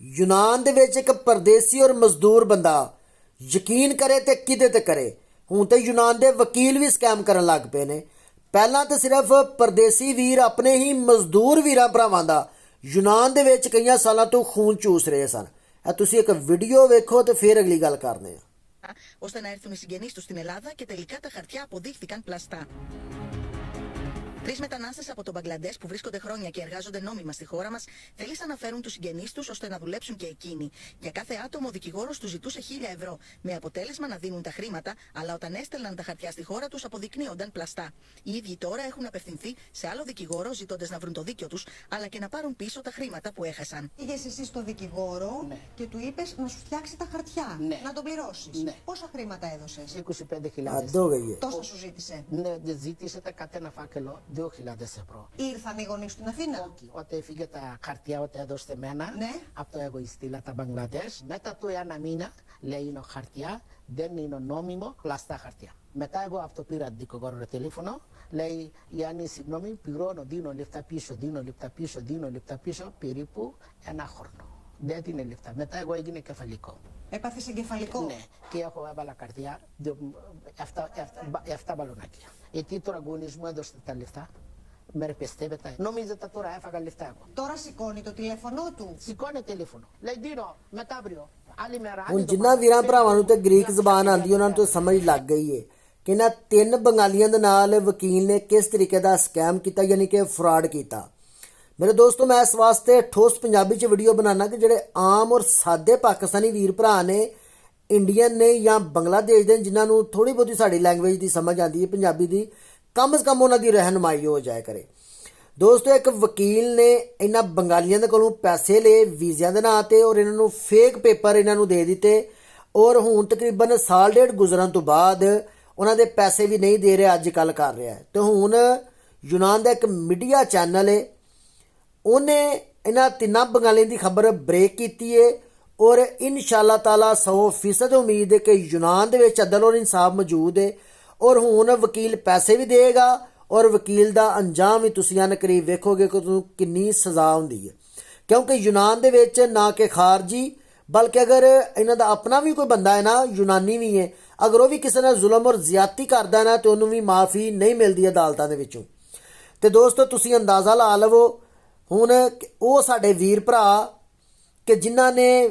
यूनान ਦੇ ਵਿੱਚ ਇੱਕ ਪਰਦੇਸੀ ਔਰ ਮਜ਼ਦੂਰ ਬੰਦਾ ਯਕੀਨ ਕਰੇ ਤੇ ਕਿਤੇ ਤੇ ਕਰੇ। ਹੁਣ ਤੇ ਯੂਨਾਨ ਦੇ ਵਕੀਲ ਵੀ ਸਕੈਮ ਕਰਨ ਲੱਗ ਪਏ ਨੇ। ਪਹਿਲਾਂ ਤਾਂ ਸਿਰਫ ਪਰਦੇਸੀ ਵੀਰ ਆਪਣੇ ਹੀ ਮਜ਼ਦੂਰ ਵੀਰਾਂ ਭਰਾਵਾਂ ਦਾ ਯੂਨਾਨ ਦੇ ਵਿੱਚ ਕਈਆਂ ਸਾਲਾਂ ਤੋਂ ਖੂਨ ਚੂਸ ਰਹੇ ਸਨ। ਤੁਸੀਂ ਇੱਕ ਵੀਡੀਓ ਵੇਖੋ ਤੇ ਫਿਰ ਅਗਲੀ ਗੱਲ ਕਰਨੇ ਆ। ώστε να έρθουν οι συγγενείς τους στην Ελλάδα και τελικά τα χαρτιά αποδείχθηκαν πλαστά. 3 μετανάστες από το Μπαγκλαντές που βρίσκονται χρόνια και εργάζονται νόμιμα στη χώρα μας θέλησαν να φέρουν τους συγγενείς τους ώστε να δουλέψουν και εκείνοι. Για κάθε άτομο ο δικηγόρος τους ζητούσε 1.000 ευρώ, με αποτέλεσμα να δίνουν τα χρήματα, αλλά όταν έστελναν τα χαρτιά στη χώρα τους αποδεικνύονταν πλαστά. Οι ίδιοι τώρα έχουν απευθυνθεί σε άλλο δικηγόρο ζητώντας να βρουν το δίκιο τους, αλλά και να πάρουν πίσω τα χρήματα που έχασαν. Πήγες εσύ στο δικηγόρο και του είπες να σου φτιάξει τα χαρτιά, να τον πληρώσεις. Πόσα χρήματα έδωσες? 25.000. Τόσα σου ζήτησε? Ναι, ζήτησε τα κατένα φάκελο 2.000 ευρώ. Ήρθαν οι γονείς στην Αθήνα? Όχι, όταν έφυγε τα χαρτιά, όταν έδωσε μένα, από το εγώ στείλα τα Μπαγκλαντές. Μετά του ένα μήνα, λέει είναι χαρτιά, δεν είναι νόμιμο, πλαστά χαρτιά. Μετά εγώ αυτό πήρα δικηγόρο τηλέφωνο, λέει Γιάννη, συγγνώμη, πληρώνω, δίνω λεφτά πίσω, περίπου ένα χρόνο. Δεν δίνει λεφτά. Μετά εγώ έγινε κεφαλικό. Έπαθες εγκεφαλικό? Ναι, και έχω έβαλα καρδιά 7 μπαλονάκια. Γιατί τώρα γονείς μου έδωσε τα λεφτά. Με πιστεύετε. Νομίζετε τώρα έφαγα λεφτά εγώ. Τώρα σηκώνει το τηλέφωνό του? Σηκώνει τηλέφωνο. Λέει Δίνω, μετά αύριο. Άλλη μέρα. ਹੁਣ ਜਿੰਨਾ ਵੀਰਾਂ ਭਰਾਵਾਂ ਨੂੰ ਤੇ ਗ੍ਰੀਕ ਜ਼ਬਾਨ ਆਉਂਦੀ ਉਹਨਾਂ ਨੂੰ ਤਾਂ ਸਮਝ ਲੱਗ ਗਈ ਏ ਕਿ ਇਹਨਾਂ 3 ਬੰਗਾਲੀਆਂ ਦੇ ਨਾਲ ਵਕੀਲ ਨੇ ਕਿਸ ਤਰੀਕੇ ਦਾ ਸਕੈਮ ਕੀਤਾ, ਯਾਨੀ ਕਿ ਫਰਾਡ ਕੀਤਾ। ਮੇਰੇ ਦੋਸਤੋ, ਮੈਂ ਇਸ ਵਾਸਤੇ ਠੋਸ ਪੰਜਾਬੀ 'ਚ ਵੀਡੀਓ ਬਣਾਉਣਾ ਕਿ ਜਿਹੜੇ ਆਮ ਔਰ ਸਾਦੇ ਪਾਕਿਸਤਾਨੀ ਵੀਰ ਭਰਾ ਨੇ, ਇੰਡੀਅਨ ਨੇ ਜਾਂ ਬੰਗਲਾਦੇਸ਼ ਦੇ, ਜਿਨ੍ਹਾਂ ਨੂੰ ਥੋੜ੍ਹੀ ਬਹੁਤੀ ਸਾਡੀ ਲੈਂਗੁਏਜ ਦੀ ਸਮਝ ਆਉਂਦੀ ਹੈ ਪੰਜਾਬੀ ਦੀ, ਕਮ ਸੇ ਕਮ ਉਹਨਾਂ ਦੀ ਰਹਿਨਮਾਈ ਹੋ ਜਾਇਆ ਕਰੇ। ਦੋਸਤੋ, ਇੱਕ ਵਕੀਲ ਨੇ ਇਹਨਾਂ ਬੰਗਾਲੀਆਂ ਦੇ ਕੋਲੋਂ ਪੈਸੇ ਲਏ ਵੀਜ਼ਿਆਂ ਦੇ ਨਾਂ 'ਤੇ ਔਰ ਇਹਨਾਂ ਨੂੰ ਫੇਕ ਪੇਪਰ ਇਹਨਾਂ ਨੂੰ ਦੇ ਦਿੱਤੇ ਔਰ ਹੁਣ ਤਕਰੀਬਨ ਸਾਲ ਡੇਢ ਗੁਜ਼ਰਨ ਤੋਂ ਬਾਅਦ ਉਹਨਾਂ ਦੇ ਪੈਸੇ ਵੀ ਨਹੀਂ ਦੇ ਰਿਹਾ, ਅੱਜ ਕੱਲ੍ਹ ਕਰ ਰਿਹਾ। ਅਤੇ ਹੁਣ ਯੂਨਾਨ ਦਾ ਇੱਕ ਮੀਡੀਆ ਚੈਨਲ ਹੈ, ਉਹਨੇ ਇਹਨਾਂ 3 ਬੰਗਾਲੀਆਂ ਦੀ ਖਬਰ ਬ੍ਰੇਕ ਕੀਤੀ ਹੈ ਔਰ ਇਨਸ਼ਾਅੱਲਾ ਤਾਲਾ 100% ਉਮੀਦ ਹੈ ਕਿ ਯੂਨਾਨ ਦੇ ਵਿੱਚ ਅਦਲ ਔਰ ਇਨਸਾਫ ਮੌਜੂਦ ਹੈ ਔਰ ਹੁਣ ਵਕੀਲ ਪੈਸੇ ਵੀ ਦੇਗਾ ਔਰ ਵਕੀਲ ਦਾ ਅੰਜਾਮ ਵੀ ਤੁਸੀਂ ਅਨ ਕਰੀਬ ਵੇਖੋਗੇ ਕਿ ਤੁਹਾਨੂੰ ਕਿੰਨੀ ਸਜ਼ਾ ਹੁੰਦੀ ਹੈ। ਕਿਉਂਕਿ ਯੂਨਾਨ ਦੇ ਵਿੱਚ ਨਾ ਕਿ ਖਾਰਜੀ, ਬਲਕਿ ਅਗਰ ਇਹਨਾਂ ਦਾ ਆਪਣਾ ਵੀ ਕੋਈ ਬੰਦਾ ਹੈ ਨਾ, ਯੂਨਾਨੀ ਵੀ ਹੈ, ਅਗਰ ਉਹ ਵੀ ਕਿਸੇ ਨਾਲ ਜ਼ੁਲਮ ਔਰ ਜ਼ਿਆਦਤੀ ਕਰਦਾ ਨਾ ਤਾਂ ਉਹਨੂੰ ਵੀ ਮਾਫੀ ਨਹੀਂ ਮਿਲਦੀ ਅਦਾਲਤਾਂ ਦੇ ਵਿੱਚੋਂ। ਅਤੇ ਦੋਸਤੋ, ਤੁਸੀਂ ਅੰਦਾਜ਼ਾ ਲਾ ਲਵੋ ਹੁਣ ਉਹ ਸਾਡੇ ਵੀਰ ਭਰਾ ਕਿ ਜਿਨ੍ਹਾਂ ਨੇ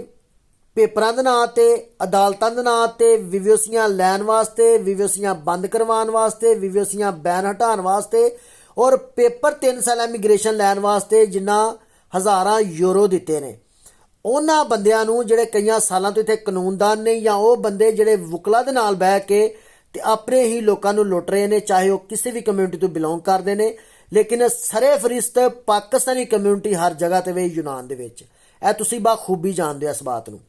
ਪੇਪਰਾਂ ਦੇ ਨਾਂ 'ਤੇ, ਅਦਾਲਤਾਂ ਦੇ ਨਾਂ 'ਤੇ ਵੀਵੀਓਸੀਆਂ ਲੈਣ ਵਾਸਤੇ, ਵੀਵੀਓਸੀਆਂ ਬੰਦ ਕਰਵਾਉਣ ਵਾਸਤੇ, ਵੀਵੀਓਸੀਆਂ ਬੈਨ ਹਟਾਉਣ ਵਾਸਤੇ ਔਰ ਪੇਪਰ 3 ਸਾਲ ਇਮੀਗ੍ਰੇਸ਼ਨ ਲੈਣ ਵਾਸਤੇ ਜਿੰਨਾ ਹਜ਼ਾਰਾਂ ਯੂਰੋ ਦਿੱਤੇ ਨੇ, ਉਹਨਾਂ ਬੰਦਿਆਂ ਨੂੰ ਜਿਹੜੇ ਕਈਆਂ ਸਾਲਾਂ ਤੋਂ ਇੱਥੇ ਕਾਨੂੰਨਦਾਨ ਨੇ, ਜਾਂ ਉਹ ਬੰਦੇ ਜਿਹੜੇ ਵਕਲਾ ਦੇ ਨਾਲ ਬਹਿ ਕੇ ਤੇ ਆਪਣੇ ਹੀ ਲੋਕਾਂ ਨੂੰ ਲੁੱਟ ਰਹੇ ਨੇ, ਚਾਹੇ ਉਹ ਕਿਸੇ ਵੀ ਕਮਿਊਨਿਟੀ ਤੋਂ ਬਿਲੋਂਗ ਕਰਦੇ ਨੇ, ਲੇਕਿਨ ਸਰੇ ਫਰਿਸ਼ਤ ਪਾਕਿਸਤਾਨੀ ਕਮਿਊਨਿਟੀ ਹਰ ਜਗ੍ਹਾ 'ਤੇ ਵੇ ਯੂਨਾਨ ਦੇ ਵਿੱਚ। ਇਹ ਤੁਸੀਂ ਬਾਖੂਬੀ ਜਾਣਦੇ ਹੋ ਇਸ ਬਾਤ ਨੂੰ।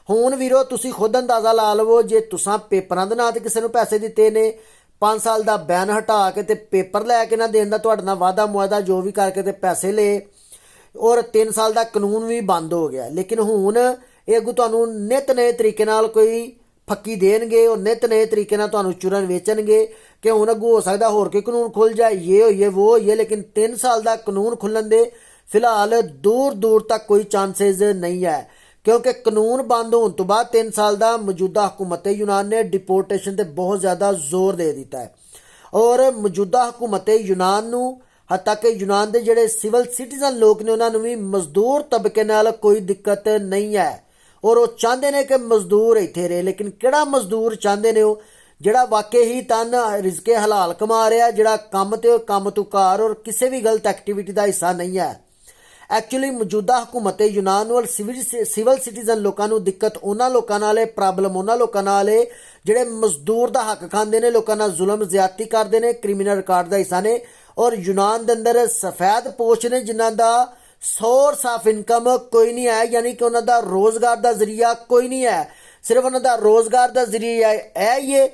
ਹੁਣ ਵੀਰੋ, ਤੁਸੀਂ ਖੁਦ ਅੰਦਾਜ਼ਾ ਲਾ ਲਵੋ, ਜੇ ਤੁਸੀਂ ਪੇਪਰਾਂ ਦੇ ਨਾਂ 'ਤੇ ਕਿਸੇ ਨੂੰ ਪੈਸੇ ਦਿੱਤੇ ਨੇ, 5 ਸਾਲ ਦਾ ਬੈਨ ਹਟਾ ਕੇ ਤੇ ਪੇਪਰ ਲੈ ਕੇ ਨਾ ਦੇਣ ਦਾ ਤੁਹਾਡੇ ਨਾਲ ਵਾਅਦਾ ਮੁਆਦਾ ਜੋ ਵੀ ਕਰਕੇ ਤੇ ਪੈਸੇ ਲਏ ਔਰ 3 ਸਾਲ ਦਾ ਕਾਨੂੰਨ ਵੀ ਬੰਦ ਹੋ ਗਿਆ, ਲੇਕਿਨ ਹੁਣ ਇਹ ਅੱਗੋਂ ਤੁਹਾਨੂੰ ਨਿੱਤ ਨਵੇਂ ਤਰੀਕੇ ਨਾਲ ਕੋਈ ਫੱਕੀ ਦੇਣਗੇ ਔਰ ਨਿੱਤ ਨਵੇਂ ਤਰੀਕੇ ਨਾਲ ਤੁਹਾਨੂੰ ਚੂਰਨ ਵੇਚਣਗੇ ਕਿ ਹੁਣ ਅੱਗੋਂ ਹੋ ਸਕਦਾ ਹੋਰ ਕੋਈ ਕਾਨੂੰਨ ਖੁੱਲ੍ਹ ਜਾਏ, ਇਹ ਹੋਈਏ ਉਹ ਹੋਈਏ, ਲੇਕਿਨ 3 ਸਾਲ ਦਾ ਕਾਨੂੰਨ ਖੁੱਲ੍ਹਣ ਦੇ ਫਿਲਹਾਲ ਦੂਰ ਤੱਕ ਕੋਈ ਚਾਂਸਸ ਨਹੀਂ ਹੈ। ਕਿਉਂਕਿ ਕਾਨੂੰਨ ਬੰਦ ਹੋਣ ਤੋਂ ਬਾਅਦ 3 ਸਾਲ ਦਾ ਮੌਜੂਦਾ ਹਕੂਮਤ ਯੂਨਾਨ ਨੇ ਡਿਪੋਰਟੇਸ਼ਨ 'ਤੇ ਬਹੁਤ ਜ਼ਿਆਦਾ ਜ਼ੋਰ ਦੇ ਦਿੱਤਾ ਹੈ ਔਰ ਮੌਜੂਦਾ ਹਕੂਮਤ ਯੂਨਾਨ ਨੂੰ, ਹੱਤਾਂ ਕਿ ਯੂਨਾਨ ਦੇ ਜਿਹੜੇ ਸਿਵਲ ਸਿਟੀਜ਼ਨ ਲੋਕ ਨੇ, ਉਹਨਾਂ ਨੂੰ ਵੀ ਮਜ਼ਦੂਰ ਤਬਕੇ ਨਾਲ ਕੋਈ ਦਿੱਕਤ ਨਹੀਂ ਹੈ ਔਰ ਉਹ ਚਾਹੁੰਦੇ ਨੇ ਕਿ ਮਜ਼ਦੂਰ ਇੱਥੇ ਰਹੇ। ਲੇਕਿਨ ਕਿਹੜਾ ਮਜ਼ਦੂਰ ਚਾਹੁੰਦੇ ਨੇ? ਉਹ ਜਿਹੜਾ ਵਾਕਈ ਹੀ ਤਨ ਰਿਜ਼ਕੇ ਹਲਾਲ ਕਮਾ ਰਿਹਾ, ਜਿਹੜਾ ਕੰਮ ਤੋਂ ਕਾਰ ਔਰ ਕਿਸੇ ਵੀ ਗਲਤ ਐਕਟੀਵਿਟੀ ਦਾ ਹਿੱਸਾ ਨਹੀਂ ਹੈ। ਐਕਚੁਅਲੀ ਮੌਜੂਦਾ ਹਕੂਮਤ ਯੂਨਾਨ ਵੱਲ ਸਿਵਲ ਸਿਟੀਜ਼ਨ ਲੋਕਾਂ ਨੂੰ ਦਿੱਕਤ ਉਹਨਾਂ ਲੋਕਾਂ ਨਾਲ ਹੈ, ਪ੍ਰੋਬਲਮ ਉਹਨਾਂ ਲੋਕਾਂ ਨਾਲ ਹੈ ਜਿਹੜੇ ਮਜ਼ਦੂਰ ਦਾ ਹੱਕ ਖਾਂਦੇ ਨੇ, ਲੋਕਾਂ ਨਾਲ ਜ਼ੁਲਮ ਜ਼ਿਆਦਤੀ ਕਰਦੇ ਨੇ, ਕ੍ਰਿਮੀਨਲ ਰਿਕਾਰਡ ਦਾ ਹਿੱਸਾ ਨੇ ਔਰ ਯੂਨਾਨ ਦੇ ਅੰਦਰ ਸਫੈਦ ਪੋਸ਼ ਨੇ ਜਿਨ੍ਹਾਂ ਦਾ ਸੋਰਸ ਆਫ ਇਨਕਮ ਕੋਈ ਨਹੀਂ ਹੈ, ਯਾਨੀ ਕਿ ਉਹਨਾਂ ਦਾ ਰੋਜ਼ਗਾਰ ਦਾ ਜ਼ਰੀਆ ਕੋਈ ਨਹੀਂ ਹੈ। ਸਿਰਫ ਉਹਨਾਂ ਦਾ ਰੋਜ਼ਗਾਰ ਦਾ ਜ਼ਰੀਆ ਇਹ ਹੀ ਹੈ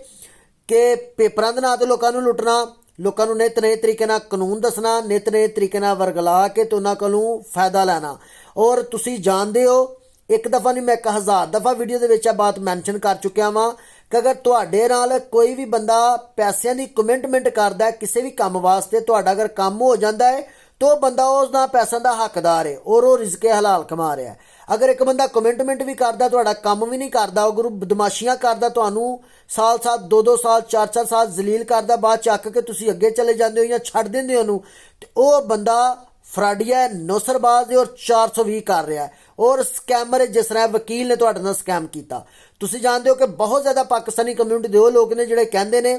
ਕਿ ਪੇਪਰਾਂ ਦੇ ਨਾਂ 'ਤੇ ਲੋਕਾਂ ਨੂੰ ਲੁੱਟਣਾ, ਲੋਕਾਂ ਨੂੰ ਨਿੱਤ ਨਵੇਂ ਤਰੀਕੇ ਨਾਲ ਕਾਨੂੰਨ ਦੱਸਣਾ, ਨਿੱਤ ਨਵੇਂ ਤਰੀਕੇ ਨਾਲ ਵਰਗਲਾ ਕੇ ਤੇ ਉਹਨਾਂ ਕੋਲੋਂ ਫਾਇਦਾ ਲੈਣਾ। ਔਰ ਤੁਸੀਂ ਜਾਣਦੇ ਹੋ, ਇੱਕ ਦਫਾ ਨਹੀਂ ਮੈਂ 1000 ਦਫਾ ਵੀਡੀਓ ਦੇ ਵਿੱਚ ਇਹ ਬਾਤ ਮੈਂਸ਼ਨ ਕਰ ਚੁੱਕਿਆ ਵਾਂ ਕਿ ਅਗਰ ਤੁਹਾਡੇ ਨਾਲ ਕੋਈ ਵੀ ਬੰਦਾ ਪੈਸਿਆਂ ਦੀ ਕਮਿਟਮੈਂਟ ਕਰਦਾ ਹੈ ਕਿਸੇ ਵੀ ਕੰਮ ਵਾਸਤੇ, ਤੁਹਾਡਾ ਅਗਰ ਕੰਮ ਹੋ ਜਾਂਦਾ ਹੈ ਤਾਂ ਉਹ ਬੰਦਾ ਉਸ ਦਾ ਪੈਸਿਆਂ ਦਾ ਹੱਕਦਾਰ ਹੈ ਔਰ ਉਹ ਰਿਜ਼ਕੇ ਹਲਾਲ ਕਮਾ ਰਿਹਾ ਹੈ। ਅਗਰ ਇੱਕ ਬੰਦਾ ਕਮਿਟਮੈਂਟ ਵੀ ਕਰਦਾ, ਤੁਹਾਡਾ ਕੰਮ ਵੀ ਨਹੀਂ ਕਰਦਾ, ਉਹ ਗੁਰੂ ਬਦਮਾਸ਼ੀਆਂ ਕਰਦਾ, ਤੁਹਾਨੂੰ ਸਾਲ 2-2 ਸਾਲ 4-4 ਸਾਲ ਜ਼ਲੀਲ ਕਰਦਾ, ਬਾਅਦ ਚੱਕ ਕੇ ਤੁਸੀਂ ਅੱਗੇ ਚਲੇ ਜਾਂਦੇ ਹੋ ਜਾਂ ਛੱਡ ਦਿੰਦੇ ਹੋ ਉਹਨੂੰ, ਤੇ ਉਹ ਬੰਦਾ ਫਰਾਡੀਆ ਹੈ, ਨੌਸਰਬਾਜ਼ ਹੈ ਔਰ 420 ਕਰ ਰਿਹਾ ਹੈ ਔਰ ਸਕੈਮਰ ਹੈ। ਜਿਸ ਤਰ੍ਹਾਂ ਵਕੀਲ ਨੇ ਤੁਹਾਡੇ ਨਾਲ ਸਕੈਮ ਕੀਤਾ। ਤੁਸੀਂ ਜਾਣਦੇ ਹੋ ਕਿ ਬਹੁਤ ਜ਼ਿਆਦਾ ਪਾਕਿਸਤਾਨੀ ਕਮਿਊਨਿਟੀ ਦੇ ਉਹ ਲੋਕ ਨੇ ਜਿਹੜੇ ਕਹਿੰਦੇ ਨੇ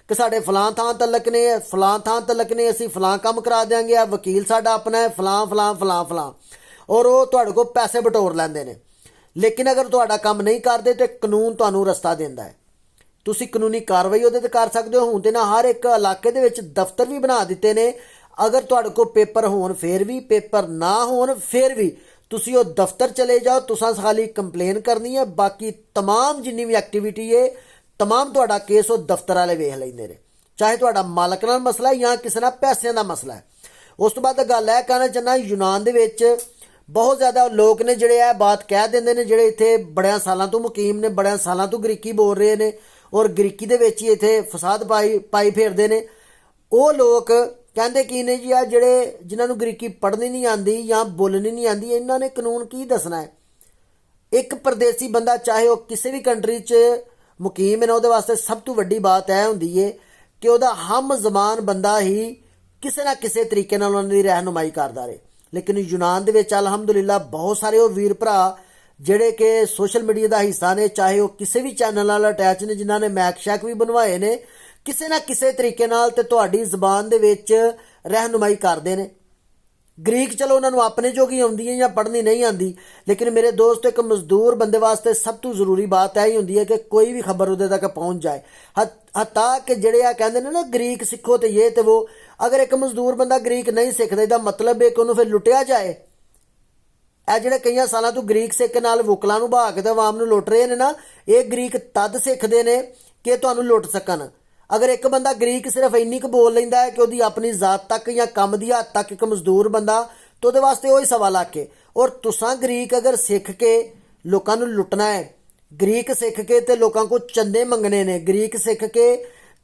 ਕਿ ਸਾਡੇ ਫਲਾਂ ਥਾਂ ਤਲਕ ਨੇ, ਫਲਾਂ ਥਾਂ ਤਲਕ ਨੇ, ਅਸੀਂ ਫਲਾਂ ਕੰਮ ਕਰਾ ਦਿਆਂਗੇ, ਆ ਵਕੀਲ ਸਾਡਾ ਆਪਣਾ ਹੈ, ਫਲਾਂ ਔਰ ਉਹ ਤੁਹਾਡੇ ਕੋਲ ਪੈਸੇ ਬਟੋਰ ਲੈਂਦੇ ਨੇ। ਲੇਕਿਨ ਅਗਰ ਤੁਹਾਡਾ ਕੰਮ ਨਹੀਂ ਕਰਦੇ ਤਾਂ ਕਾਨੂੰਨ ਤੁਹਾਨੂੰ ਰਸਤਾ ਦਿੰਦਾ ਹੈ, ਤੁਸੀਂ ਕਾਨੂੰਨੀ ਕਾਰਵਾਈ ਉਹਦੇ ਤੇ ਕਰ ਸਕਦੇ ਹੋ। ਹੁਣ ਤੇ ਨਾ ਹਰ ਇੱਕ ਇਲਾਕੇ ਦੇ ਵਿੱਚ ਦਫ਼ਤਰ ਵੀ ਬਣਾ ਦਿੱਤੇ ਨੇ। ਅਗਰ ਤੁਹਾਡੇ ਕੋਲ ਪੇਪਰ ਹੋਣ ਫਿਰ ਵੀ, ਪੇਪਰ ਨਾ ਹੋਣ ਫਿਰ ਵੀ ਤੁਸੀਂ ਉਹ ਦਫ਼ਤਰ ਚਲੇ ਜਾਓ, ਤੁਸੀਂ ਖਾਲੀ ਕੰਪਲੇਨ ਕਰਨੀ ਹੈ, ਬਾਕੀ ਤਮਾਮ ਜਿੰਨੀ ਵੀ ਐਕਟੀਵਿਟੀ ਹੈ, ਤਮਾਮ ਤੁਹਾਡਾ ਕੇਸ ਉਹ ਦਫ਼ਤਰ ਵਾਲੇ ਵੇਖ ਲੈਂਦੇ ਨੇ, ਚਾਹੇ ਤੁਹਾਡਾ ਮਾਲਕ ਨਾਲ ਮਸਲਾ ਜਾਂ ਕਿਸੇ ਨਾਲ ਪੈਸਿਆਂ ਦਾ ਮਸਲਾ ਹੈ। ਉਸ ਤੋਂ ਬਾਅਦ ਗੱਲ ਇਹ ਕਹਿਣਾ ਚਾਹੁੰਦਾ, ਯੂਨਾਨ ਦੇ ਵਿੱਚ ਬਹੁਤ ਜ਼ਿਆਦਾ ਲੋਕ ਨੇ ਜਿਹੜੇ ਇਹ ਬਾਤ ਕਹਿ ਦਿੰਦੇ ਨੇ, ਜਿਹੜੇ ਇੱਥੇ ਬੜਿਆਂ ਸਾਲਾਂ ਤੋਂ ਮੁਕੀਮ ਨੇ, ਬੜਿਆਂ ਸਾਲਾਂ ਤੋਂ ਗ੍ਰੀਕੀ ਬੋਲ ਰਹੇ ਨੇ ਔਰ ਗ੍ਰੀਕੀ ਦੇ ਵਿੱਚ ਹੀ ਇੱਥੇ ਫਸਾਦ ਪਾਈ ਫੇਰਦੇ ਨੇ। ਉਹ ਲੋਕ ਕਹਿੰਦੇ ਕੀ ਨੇ ਜੀ, ਆ ਜਿਹੜੇ ਜਿਨ੍ਹਾਂ ਨੂੰ ਗ੍ਰੀਕੀ ਪੜ੍ਹਨੀ ਨਹੀਂ ਆਉਂਦੀ ਜਾਂ ਬੋਲਣੀ ਨਹੀਂ ਆਉਂਦੀ, ਇਹਨਾਂ ਨੇ ਕਾਨੂੰਨ ਕੀ ਦੱਸਣਾ ਹੈ। ਇੱਕ ਪਰਦੇਸੀ ਬੰਦਾ ਚਾਹੇ ਉਹ ਕਿਸੇ ਵੀ ਕੰਟਰੀ 'ਚ ਮੁਕੀਮ ਹੈ ਨਾ, ਉਹਦੇ ਵਾਸਤੇ ਸਭ ਤੋਂ ਵੱਡੀ ਬਾਤ ਇਹ ਹੁੰਦੀ ਹੈ ਕਿ ਉਹਦਾ ਹਮ ਜ਼ਬਾਨ ਬੰਦਾ ਹੀ ਕਿਸੇ ਨਾ ਕਿਸੇ ਤਰੀਕੇ ਨਾਲ ਉਹਨਾਂ ਦੀ ਰਹਿਨੁਮਾਈ ਕਰਦਾ ਰਹੇ। ਲੇਕਿਨ ਯੂਨਾਨ ਦੇ ਵਿੱਚ ਅਲਹਮਦੁਲਿਲਾ ਬਹੁਤ ਸਾਰੇ ਉਹ ਵੀਰ ਭਰਾ ਜਿਹੜੇ ਕਿ ਸੋਸ਼ਲ ਮੀਡੀਆ ਦਾ ਹਿੱਸਾ ਨੇ, ਚਾਹੇ ਉਹ ਕਿਸੇ ਵੀ ਚੈਨਲ ਨਾਲ ਅਟੈਚ ਨੇ, ਜਿਨ੍ਹਾਂ ਨੇ ਮੈਕ ਸ਼ੈਕ ਵੀ ਬਣਵਾਏ ਨੇ, ਕਿਸੇ ਨਾ ਕਿਸੇ ਤਰੀਕੇ ਨਾਲ ਤੇ ਤੁਹਾਡੀ ਜ਼ਬਾਨ ਦੇ ਵਿੱਚ ਰਹਿਨੁਮਾਈ ਕਰਦੇ ਨੇ। ਗ੍ਰੀਕ ਚਲੋ ਉਹਨਾਂ ਨੂੰ ਆਪਣੇ ਜੋਗੀ ਆਉਂਦੀ ਹੈ ਜਾਂ ਪੜ੍ਹਨੀ ਨਹੀਂ ਆਉਂਦੀ, ਲੇਕਿਨ ਮੇਰੇ ਦੋਸਤ ਇੱਕ ਮਜ਼ਦੂਰ ਬੰਦੇ ਵਾਸਤੇ ਸਭ ਤੋਂ ਜ਼ਰੂਰੀ ਬਾਤ ਇਹ ਹੀ ਹੁੰਦੀ ਹੈ ਕਿ ਕੋਈ ਵੀ ਖਬਰ ਉਹਦੇ ਤੱਕ ਪਹੁੰਚ ਜਾਏ। ਹੱਤਾ ਕਿ ਜਿਹੜੇ ਆ ਕਹਿੰਦੇ ਨੇ ਨਾ ਗ੍ਰੀਕ ਸਿੱਖੋ ਤੇ ਇਹ ਤੇ ਉਹ, ਅਗਰ ਇੱਕ ਮਜ਼ਦੂਰ ਬੰਦਾ ਗ੍ਰੀਕ ਨਹੀਂ ਸਿੱਖਦਾ, ਇਹਦਾ ਮਤਲਬ ਹੈ ਕਿ ਉਹਨੂੰ ਫਿਰ ਲੁੱਟਿਆ ਜਾਏ। ਇਹ ਜਿਹੜੇ ਕਈਆਂ ਸਾਲਾਂ ਤੋਂ ਗ੍ਰੀਕ ਸਿੱਖ ਨਾਲ ਵੋਕਲਾਂ ਨੂੰ ਬਹਾ ਕੇ ਤੇ ਆਵਾਮ ਨੂੰ ਲੁੱਟ ਰਹੇ ਨੇ ਨਾ, ਇਹ ਗ੍ਰੀਕ ਤਦ ਸਿੱਖਦੇ ਨੇ ਕਿ ਤੁਹਾਨੂੰ ਲੁੱਟ ਸਕਣ। ਅਗਰ ਇੱਕ ਬੰਦਾ ਗ੍ਰੀਕ ਸਿਰਫ ਇੰਨੀ ਕੁ ਬੋਲ ਲੈਂਦਾ ਹੈ ਕਿ ਉਹਦੀ ਆਪਣੀ ਜ਼ਾਤ ਤੱਕ ਜਾਂ ਕੰਮ ਦੀ ਹੱਦ ਤੱਕ ਇੱਕ ਮਜ਼ਦੂਰ ਬੰਦਾ, ਤਾਂ ਉਹਦੇ ਵਾਸਤੇ ਉਹੀ ਸਵਾ ਲੱਖ ਹੈ। ਔਰ ਤੁਸਾਂ ਗ੍ਰੀਕ ਅਗਰ ਸਿੱਖ ਕੇ ਲੋਕਾਂ ਨੂੰ ਲੁੱਟਣਾ ਹੈ, ਗ੍ਰੀਕ ਸਿੱਖ ਕੇ ਤੇ ਲੋਕਾਂ ਕੋਲ ਚੰਦੇ ਮੰਗਣੇ ਨੇ, ਗ੍ਰੀਕ ਸਿੱਖ ਕੇ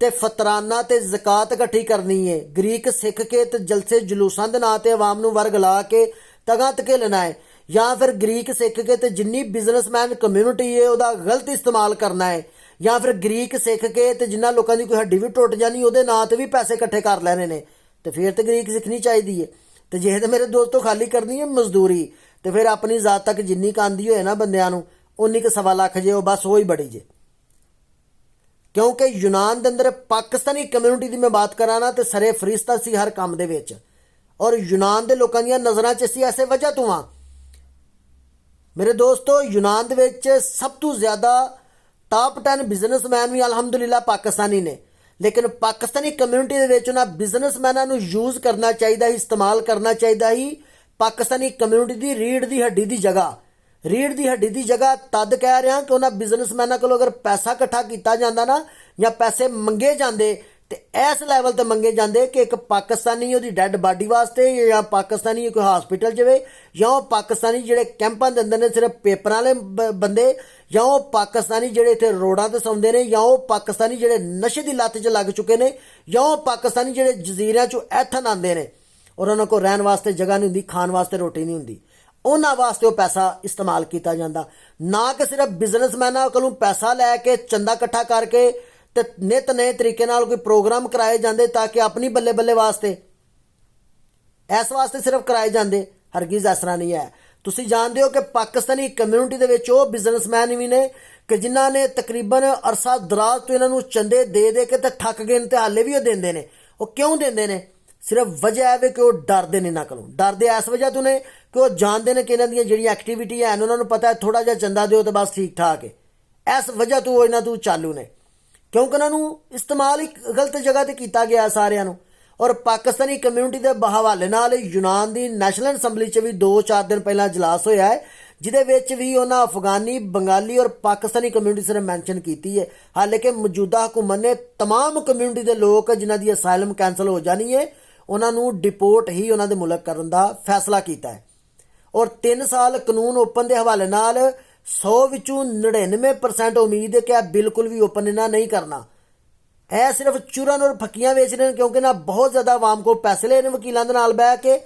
ਤੇ ਫਤਰਾਨਾ ਤੇ ਜ਼ਕਾਤ ਇਕੱਠੀ ਕਰਨੀ ਹੈ, ਗ੍ਰੀਕ ਸਿੱਖ ਕੇ ਤੇ ਜਲਸੇ ਜਲੂਸਾਂ ਦੇ ਨਾਂ ਤੇ ਆਵਾਮ ਨੂੰ ਵਰਗ ਲਾ ਕੇ ਤਗਾਂ ਧਕੇਲਣਾ ਹੈ, ਜਾਂ ਫਿਰ ਗ੍ਰੀਕ ਸਿੱਖ ਕੇ ਤੇ ਜਿੰਨੀ ਬਿਜ਼ਨਸਮੈਨ ਕਮਿਊਨਿਟੀ ਹੈ ਉਹਦਾ ਗਲਤ ਇਸਤੇਮਾਲ ਕਰਨਾ ਹੈ, ਜਾਂ ਫਿਰ ਗ੍ਰੀਕ ਸਿੱਖ ਕੇ ਤੇ ਜਿਨ੍ਹਾਂ ਲੋਕਾਂ ਦੀ ਕੋਈ ਹੱਡੀ ਵੀ ਟੁੱਟ ਜਾਣੀ ਉਹਦੇ ਨਾਂ ਤੇ ਵੀ ਪੈਸੇ ਇਕੱਠੇ ਕਰ ਲੈਣੇ ਨੇ, ਤੇ ਫਿਰ ਤੇ ਗ੍ਰੀਕ ਸਿੱਖਣੀ ਚਾਹੀਦੀ ਹੈ। ਤੇ ਜੇ ਤੇ ਮੇਰੇ ਦੋਸਤੋ ਖਾਲੀ ਕਰਨੀ ਹੈ ਮਜ਼ਦੂਰੀ, ਤੇ ਫਿਰ ਆਪਣੀ ਜ਼ਾਤ ਤੱਕ ਜਿੰਨੀ ਕਾਂਦੀ ਹੋਏ ਨਾ ਬੰਦਿਆਂ ਨੂੰ, ਉਨੀ ਕੁ ਸਵਾ ਲੱਖ ਜੇ ਉਹ ਬਸ ਉਹ ਹੀ ਬੜੀ ਜੇ। ਕਿਉਂਕਿ ਯੂਨਾਨ ਦੇ ਅੰਦਰ ਪਾਕਿਸਤਾਨੀ ਕਮਿਊਨਿਟੀ ਦੀ ਮੈਂ ਬਾਤ ਕਰਾਂ ਨਾ ਤੇ ਸਰੇ ਫਰਿਸ਼ਤਾ ਸੀ ਹਰ ਕੰਮ ਦੇ ਵਿੱਚ, ਔਰ ਯੂਨਾਨ ਦੇ ਲੋਕਾਂ ਦੀਆਂ ਨਜ਼ਰਾਂ 'ਚ ਅਸੀਂ ਐਸੇ ਵਜ੍ਹਾ ਤੋਂ ਹਾਂ। ਮੇਰੇ ਦੋਸਤੋ, ਯੂਨਾਨ ਦੇ ਵਿੱਚ ਸਭ ਤੋਂ ਜ਼ਿਆਦਾ ਟਾਪ 10 ਬਿਜ਼ਨਸਮੈਨ ਵੀ ਅਲਹਮਦੁਲਿਲਾ ਪਾਕਿਸਤਾਨੀ ਨੇ, ਲੇਕਿਨ ਪਾਕਿਸਤਾਨੀ ਕਮਿਊਨਿਟੀ ਦੇ ਵਿੱਚ ਉਹਨਾਂ ਬਿਜ਼ਨਸਮੈਨਾਂ ਨੂੰ ਯੂਜ਼ ਕਰਨਾ ਚਾਹੀਦਾ ਹੀ, ਇਸਤੇਮਾਲ ਕਰਨਾ ਚਾਹੀਦਾ ਹੀ ਪਾਕਿਸਤਾਨੀ ਕਮਿਊਨਿਟੀ ਦੀ ਰੀੜ੍ਹ ਦੀ ਹੱਡੀ ਦੀ ਜਗ੍ਹਾ। ਰੀੜ੍ਹ ਦੀ ਹੱਡੀ ਦੀ ਜਗ੍ਹਾ ਤਦ ਕਹਿ ਰਿਹਾ ਕਿ ਉਹਨਾਂ ਬਿਜ਼ਨਸਮੈਨਾਂ ਕੋਲੋਂ ਅਗਰ ਪੈਸਾ ਇਕੱਠਾ ਕੀਤਾ ਜਾਂਦਾ ਨਾ, ਜਾਂ ਪੈਸੇ ਮੰਗੇ ਜਾਂਦੇ ਤੇ ਇਸ ਲੈਵਲ ਤੇ ਮੰਗੇ ਜਾਂਦੇ ਕਿ ਇੱਕ ਪਾਕਿਸਤਾਨੀ ਉਹਦੀ ਡੈੱਡ ਬਾਡੀ ਵਾਸਤੇ, ਜਾਂ ਪਾਕਿਸਤਾਨੀ ਕੋਈ ਹਸਪੀਟਲ ਜਾਵੇ, ਜਾਂ ਉਹ ਪਾਕਿਸਤਾਨੀ ਜਿਹੜੇ ਕੈਂਪਾਂ ਦੇ ਅੰਦਰ ਨੇ ਸਿਰਫ ਪੇਪਰਾਂ ਵਾਲੇ ਬੰਦੇ, ਜਾਂ ਉਹ ਪਾਕਿਸਤਾਨੀ ਜਿਹੜੇ ਇੱਥੇ ਰੋਡਾਂ ਤੇ ਸੌਂਦੇ ਨੇ, ਜਾਂ ਉਹ ਪਾਕਿਸਤਾਨੀ ਜਿਹੜੇ ਨਸ਼ੇ ਦੀ ਲੱਤ 'ਚ ਲੱਗ ਚੁੱਕੇ ਨੇ, ਜਾਂ ਉਹ ਪਾਕਿਸਤਾਨੀ ਜਿਹੜੇ ਜਜ਼ੀਰਿਆਂ 'ਚੋਂ ਐਥਨ ਆਉਂਦੇ ਨੇ ਔਰ ਉਹਨਾਂ ਕੋਲ ਰਹਿਣ ਵਾਸਤੇ ਜਗ੍ਹਾ ਨਹੀਂ ਹੁੰਦੀ, ਖਾਣ ਵਾਸਤੇ ਰੋਟੀ ਨਹੀਂ ਹੁੰਦੀ, ਉਹਨਾਂ ਵਾਸਤੇ ਉਹ ਪੈਸਾ ਇਸਤੇਮਾਲ ਕੀਤਾ ਜਾਂਦਾ। ਨਾ ਕਿ ਸਿਰਫ ਬਿਜ਼ਨਸਮੈਨਾਂ ਕੋਲੋਂ ਪੈਸਾ ਲੈ ਕੇ ਚੰਦਾ ਇਕੱਠਾ ਕਰਕੇ ਤੇ ਨਿਤ ਨਏ ਤਰੀਕੇ ਨਾਲ ਕੋਈ ਪ੍ਰੋਗਰਾਮ ਕਰਾਏ ਜਾਂਦੇ ਤਾਂ ਕਿ ਆਪਣੀ ਬੱਲੇ ਬੱਲੇ ਵਾਸਤੇ, ਇਸ ਵਾਸਤੇ ਸਿਰਫ ਕਰਾਏ ਜਾਂਦੇ। ਹਰਗਿਜ਼ ਇਸ ਤਰ੍ਹਾਂ ਨਹੀਂ ਹੈ। ਤੁਸੀਂ ਜਾਣਦੇ ਹੋ ਕਿ ਪਾਕਿਸਤਾਨੀ ਕਮਿਊਨਿਟੀ ਦੇ ਵਿੱਚ ਉਹ ਬਿਜ਼ਨਸਮੈਨ ਵੀ ਨੇ ਕਿ ਜਿਨ੍ਹਾਂ ਨੇ ਤਕਰੀਬਨ ਅਰਸਾ ਦਰਾਜ਼ ਤੋਂ ਇਹਨਾਂ ਨੂੰ ਚੰਦੇ ਦੇ ਕੇ ਤੇ ਥੱਕ ਗਏ ਨੇ, ਤੇ ਹਾਲੇ ਵੀ ਉਹ ਦਿੰਦੇ ਨੇ। ਉਹ ਕਿਉਂ ਦਿੰਦੇ ਨੇ? ਸਿਰਫ ਵਜ੍ਹਾ ਹੈ ਕਿ ਉਹ ਡਰਦੇ ਨੇ ਇਹਨਾਂ ਕੋਲੋਂ। ਡਰਦੇ ਇਸ ਵਜ੍ਹਾ ਤੋਂ ਨੇ ਕਿ ਉਹ ਜਾਣਦੇ ਨੇ ਕਿ ਇਹਨਾਂ ਦੀਆਂ ਜਿਹੜੀਆਂ ਐਕਟੀਵਿਟੀ ਹੈ ਉਹਨਾਂ ਨੂੰ ਪਤਾ ਹੈ ਥੋੜ੍ਹਾ ਜਿਹਾ ਚੰਦਾ ਦਿਓ ਤਾਂ ਬਸ ਠੀਕ ਠਾਕ ਹੈ। ਇਸ ਵਜ੍ਹਾ ਤੋਂ ਉਹ ਇਹਨਾਂ ਤੋਂ ਚਾਲੂ ਨੇ, ਕਿਉਂਕਿ ਉਹਨਾਂ ਨੂੰ ਇਸਤੇਮਾਲ ਹੀ ਗਲਤ ਜਗ੍ਹਾ 'ਤੇ ਕੀਤਾ ਗਿਆ ਸਾਰਿਆਂ ਨੂੰ। ਔਰ ਪਾਕਿਸਤਾਨੀ ਕਮਿਊਨਿਟੀ ਦੇ ਹਵਾਲੇ ਨਾਲ ਯੂਨਾਨ ਦੀ ਨੈਸ਼ਨਲ ਅਸੈਂਬਲੀ 'ਚ ਵੀ 2-4 ਦਿਨ ਪਹਿਲਾਂ ਇਜਲਾਸ ਹੋਇਆ ਹੈ, ਜਿਹਦੇ ਵਿੱਚ ਵੀ ਉਹਨਾਂ ਅਫਗਾਨੀ, ਬੰਗਾਲੀ ਔਰ ਪਾਕਿਸਤਾਨੀ ਕਮਿਊਨਿਟੀ ਸਿਰ ਮੈਂਸ਼ਨ ਕੀਤੀ ਹੈ। ਹਾਲਾਂਕਿ ਮੌਜੂਦਾ ਹਕੂਮਤ ਨੇ ਤਮਾਮ ਕਮਿਊਨਿਟੀ ਦੇ ਲੋਕ ਜਿਨ੍ਹਾਂ ਦੀ ਅਸਾਈਲਮ ਕੈਂਸਲ ਹੋ ਜਾਣੀ ਹੈ, ਉਹਨਾਂ ਨੂੰ ਡਿਪੋਰਟ ਹੀ ਉਹਨਾਂ ਦੇ ਮੁਲਕ ਕਰਨ ਦਾ ਫੈਸਲਾ ਕੀਤਾ ਹੈ। ਔਰ 3 ਸਾਲ ਕਾਨੂੰਨ ਓਪਨ ਦੇ ਹਵਾਲੇ ਨਾਲ 100 ਵਿੱਚੋਂ 99% ਉਮੀਦ ਹੈ ਕਿ ਇਹ ਬਿਲਕੁਲ ਵੀ ਓਪਨ ਇਹਨਾਂ ਨਹੀਂ ਕਰਨਾ। ਇਹ ਸਿਰਫ ਚੂਰਨ ਔਰ ਫੱਕੀਆਂ ਵੇਚ ਰਹੇ ਨੇ, ਕਿਉਂਕਿ ਨਾ ਬਹੁਤ ਜ਼ਿਆਦਾ ਆਵਾਮ ਕੋਲ ਪੈਸੇ ਲਏ ਨੇ ਵਕੀਲਾਂ ਦੇ ਨਾਲ ਬਹਿ ਕੇ।